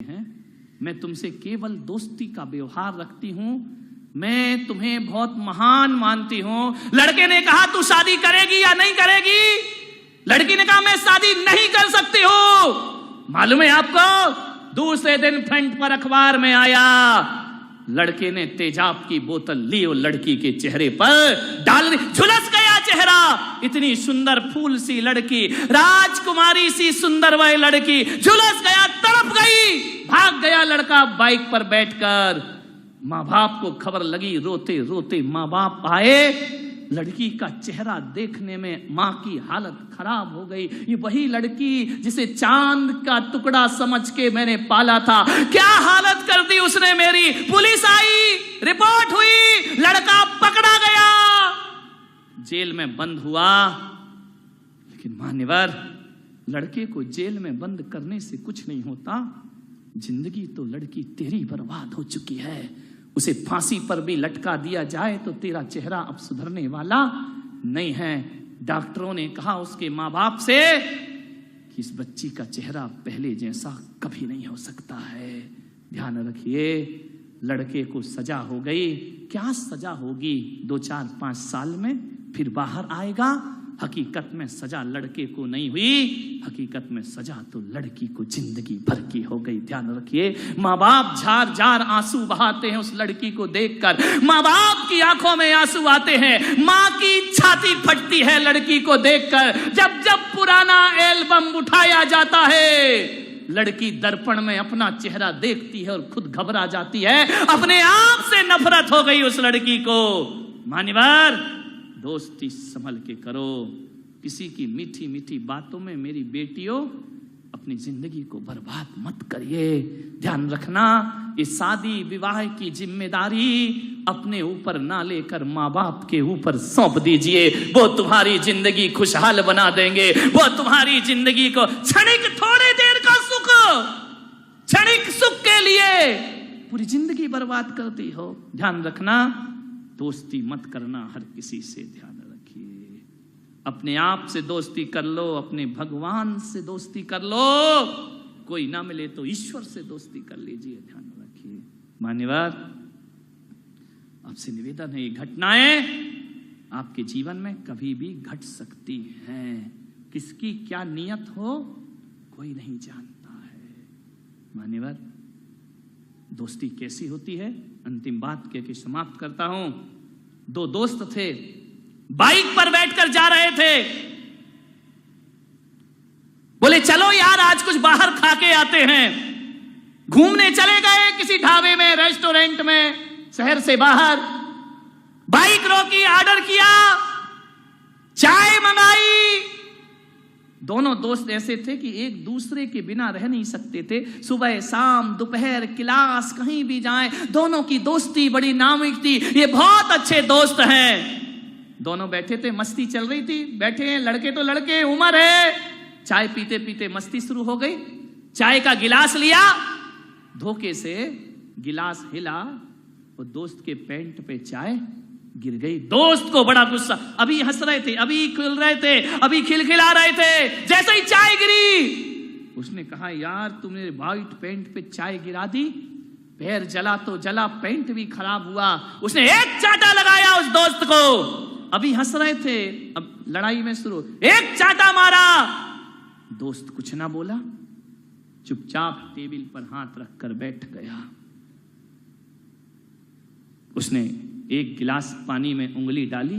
हैं, मैं तुमसे केवल दोस्ती का व्यवहार रखती हूं, मैं तुम्हें बहुत महान मानती हूं। लड़के ने कहा तू शादी करेगी या नहीं करेगी? लड़की ने कहा मैं शादी नहीं कर सकती हूं। मालूम है आपको, दूसरे दिन फ्रंट पर अखबार में आया, लड़के ने तेजाब की बोतल ली और लड़की के चेहरे पर डाल दी। झुलस गया चेहरा, इतनी सुंदर फूल सी लड़की, राजकुमारी सी सुंदर वह लड़की, झुलस गया, तड़प गई। भाग गया लड़का बाइक पर बैठकर। माँ बाप को खबर लगी, रोते रोते माँ बाप आए। लड़की का चेहरा देखने में माँ की हालत खराब हो गई। ये वही लड़की जिसे चांद का टुकड़ा समझ के मैंने पाला था, क्या हालत कर दी उसने मेरी। पुलिस आई, रिपोर्ट हुई, लड़का पकड़ा गया, जेल में बंद हुआ। लेकिन मान्यवर, लड़के को जेल में बंद करने से कुछ नहीं होता। जिंदगी तो लड़की तेरी बर्बाद हो चुकी है। उसे फांसी पर भी लटका दिया जाए तो तेरा चेहरा अब सुधरने वाला नहीं है। डॉक्टरों ने कहा उसके माँ बाप से कि इस बच्ची का चेहरा पहले जैसा कभी नहीं हो सकता है। ध्यान रखिए, लड़के को सजा हो गई। क्या सजा होगी? 2, 4, 5 साल में फिर बाहर आएगा। हकीकत में सजा लड़के को नहीं हुई, हकीकत में सजा तो लड़की को जिंदगी भर की हो गई। ध्यान रखिए, माँ बाप झार झार आंसू बहाते हैं उस लड़की को देखकर। माँ बाप की आंखों में आंसू आते हैं, माँ की छाती फटती है लड़की को देखकर। जब जब पुराना एल्बम उठाया जाता है, लड़की दर्पण में अपना चेहरा देखती है और खुद घबरा जाती है। अपने आप से नफरत हो गई उस लड़की को। मान्यवर, दोस्ती संभल के करो। किसी की मीठी मीठी बातों में मेरी बेटियों अपनी जिंदगी को बर्बाद मत करिए। ध्यान रखना, इस शादी विवाह की जिम्मेदारी अपने ऊपर ना लेकर माँ बाप के ऊपर सौंप दीजिए। वो तुम्हारी जिंदगी खुशहाल बना देंगे। वो तुम्हारी जिंदगी को क्षणिक, थोड़े देर का सुख, क्षणिक सुख के लिए पूरी जिंदगी बर्बाद करती हो। ध्यान रखना, दोस्ती मत करना हर किसी से। ध्यान रखिए, अपने आप से दोस्ती कर लो, अपने भगवान से दोस्ती कर लो। कोई ना मिले तो ईश्वर से दोस्ती कर लीजिए। ध्यान रखिए। मान्यवर, आपसे निवेदन है, ये घटनाएं आपके जीवन में कभी भी घट सकती हैं। किसकी क्या नियत हो कोई नहीं जानता है। मान्यवर, दोस्ती कैसी होती है, अंतिम बात कह के समाप्त करता हूं। 2 दोस्त थे, बाइक पर बैठकर जा रहे थे। बोले चलो यार आज कुछ बाहर खा के आते हैं। घूमने चले गए किसी ढाबे में, रेस्टोरेंट में, शहर से बाहर। बाइक रोकी, ऑर्डर किया, चाय मंगाई। दोनों दोस्त ऐसे थे कि एक दूसरे के बिना रह नहीं सकते थे। सुबह शाम दोपहर क्लास कहीं भी जाएं, दोनों की दोस्ती बड़ी नामिक थी। ये बहुत अच्छे दोस्त हैं। दोनों बैठे थे, मस्ती चल रही थी। बैठे हैं, लड़के तो लड़के, उम्र है। चाय पीते पीते मस्ती शुरू हो गई। चाय का गिलास लिया, धोखे से गिलास हिला और दोस्त के पैंट पे चाय गिर गई। दोस्त को बड़ा गुस्सा, अभी हंस रहे थे, अभी खेल रहे थे, अभी खिलखिला रहे थे, जैसे ही चाय गिरी उसने कहा यार तुमने वाइट पैंट पे चाय गिरा दी। पैर जला तो जला, पैंट भी खराब हुआ। उसने एक चाटा लगाया उस दोस्त को। अभी हंस रहे थे, अब लड़ाई में शुरू, एक चाटा मारा। दोस्त कुछ ना बोला, चुपचाप टेबल पर हाथ रखकर बैठ गया। उसने एक गिलास पानी में उंगली डाली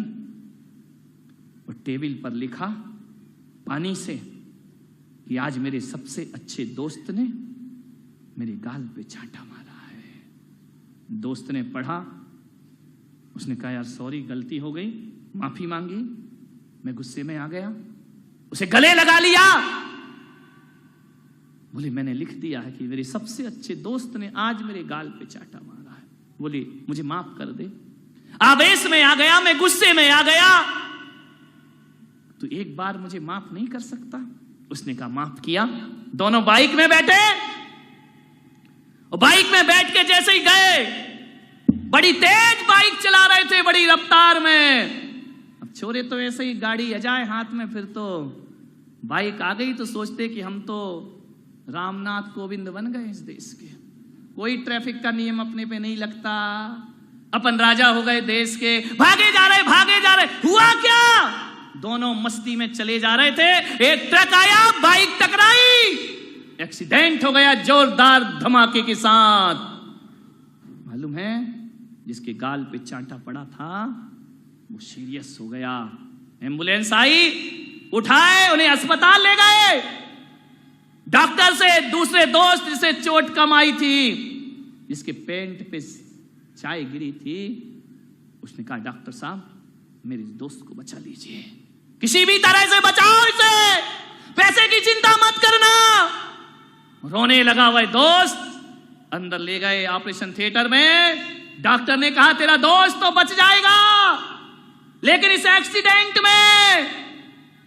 और टेबल पर लिखा पानी से कि आज मेरे सबसे अच्छे दोस्त ने मेरे गाल पे चांटा मारा है। दोस्त ने पढ़ा, उसने कहा यार सॉरी, गलती हो गई, माफी मांगी, मैं गुस्से में आ गया। उसे गले लगा लिया। बोले मैंने लिख दिया है कि मेरे सबसे अच्छे दोस्त ने आज मेरे गाल पे चांटा मारा है। बोले मुझे माफ कर दे। आवेश में आ गया, मैं गुस्से में आ गया, तो एक बार मुझे माफ नहीं कर सकता? उसने कहा माफ किया। दोनों बाइक में बैठे और बाइक में बैठ के जैसे ही गए, बड़ी तेज बाइक चला रहे थे, बड़ी रफ्तार में। अब छोरे तो ऐसे ही गाड़ी आ जाए हाथ में, फिर तो बाइक आ गई तो सोचते कि हम तो रामनाथ कोविंद बन गए इस देश के। कोई ट्रैफिक का नियम अपने पे नहीं लगता, अपन राजा हो गए देश के। भागे जा रहे, हुआ क्या? दोनों मस्ती में चले जा रहे थे, एक ट्रक आया, बाइक टकराई, एक्सीडेंट हो गया जोरदार धमाके के साथ। मालूम है, जिसके गाल पे चांटा पड़ा था वो सीरियस हो गया। एम्बुलेंस आई, उठाए, उन्हें अस्पताल ले गए। डॉक्टर से दूसरे दोस्त जिसे चोट कम आई थी, जिसके पेंट पे चाय गिरी थी, उसने कहा डॉक्टर साहब मेरे दोस्त को बचा लीजिए, किसी भी तरह से बचाओ इसे, पैसे की चिंता मत करना। रोने लगा वह दोस्त, अंदर ले गए ऑपरेशन थिएटर में। डॉक्टर ने कहा तेरा दोस्त तो बच जाएगा, लेकिन इस एक्सीडेंट में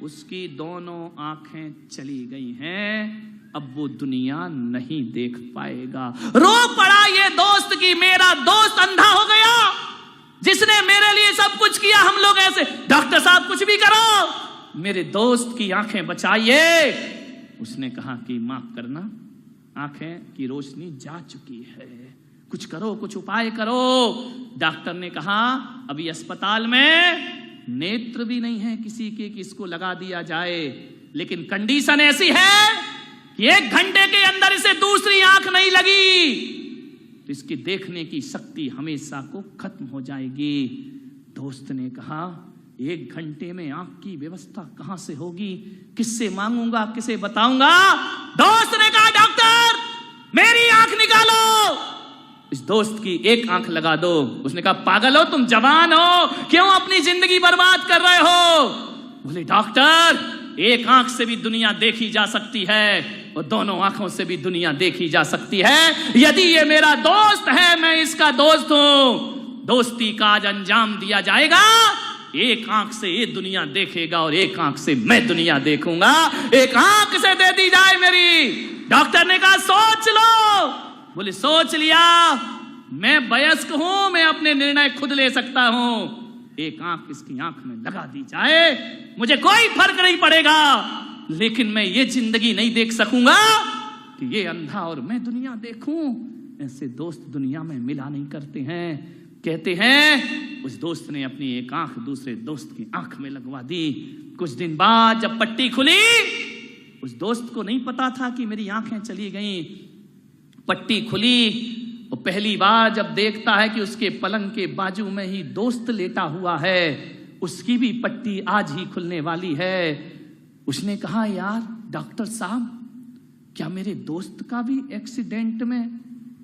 उसकी दोनों आंखें चली गई हैं, अब वो दुनिया नहीं देख पाएगा। रो पड़ा ये दोस्त कि मेरा दोस्त अंधा हो गया, जिसने मेरे लिए सब कुछ किया। हम लोग ऐसे, डॉक्टर साहब कुछ भी करो, मेरे दोस्त की आंखें बचाइए। उसने कहा कि माफ करना, आंखें की रोशनी जा चुकी है, कुछ करो, कुछ उपाय करो। डॉक्टर ने कहा अभी अस्पताल में नेत्र भी नहीं है किसी के कि इसको लगा दिया जाए, लेकिन कंडीशन ऐसी है कि 1 घंटे के अंदर इसे दूसरी आंख नहीं लगी तो इसकी देखने की शक्ति हमेशा को खत्म हो जाएगी। दोस्त ने कहा 1 घंटे में आंख की व्यवस्था कहां से होगी, किससे मांगूंगा, किसे बताऊंगा? दोस्त ने कहा डॉक्टर मेरी आंख निकालो, इस दोस्त की एक आंख लगा दो। उसने कहा पागल हो तुम, जवान हो, क्यों अपनी जिंदगी बर्बाद कर रहे हो? बोले डॉक्टर एक आंख से भी दुनिया देखी जा सकती है और दोनों आंखों से भी दुनिया देखी जा सकती है। यदि ये मेरा दोस्त है, मैं इसका दोस्त हूं, दोस्ती का आज अंजाम दिया जाएगा। एक आंख से ये दुनिया देखेगा और एक आंख से मैं दुनिया देखूंगा, एक आंख से दे दी जाए मेरी। डॉक्टर ने कहा सोच लो। बोले सोच लिया, मैं वयस्क हूं, मैं अपने निर्णय खुद ले सकता हूं। एक आंख इसकी आंख में लगा दी जाए, मुझे कोई फर्क नहीं पड़ेगा, लेकिन मैं ये जिंदगी नहीं देख सकूंगा कि ये अंधा और मैं दुनिया देखूं। ऐसे दोस्त दुनिया में मिला नहीं करते हैं। कहते हैं उस दोस्त ने अपनी एक आंख दूसरे दोस्त की आंख में लगवा दी। कुछ दिन बाद जब पट्टी खुली, उस दोस्त को नहीं पता था कि मेरी आंखें चली गईं। पट्टी खुली और पहली बार जब देखता है कि उसके पलंग के बाजू में ही दोस्त लेटा हुआ है, उसकी भी पट्टी आज ही खुलने वाली है। उसने कहा यार डॉक्टर साहब, क्या मेरे दोस्त का भी एक्सीडेंट में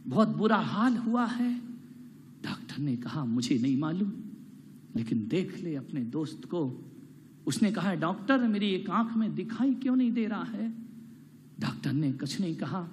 बहुत बुरा हाल हुआ है? डॉक्टर ने कहा मुझे नहीं मालूम, लेकिन देख ले अपने दोस्त को। उसने कहा डॉक्टर मेरी एक आंख में दिखाई क्यों नहीं दे रहा है? डॉक्टर ने कुछ नहीं कहा।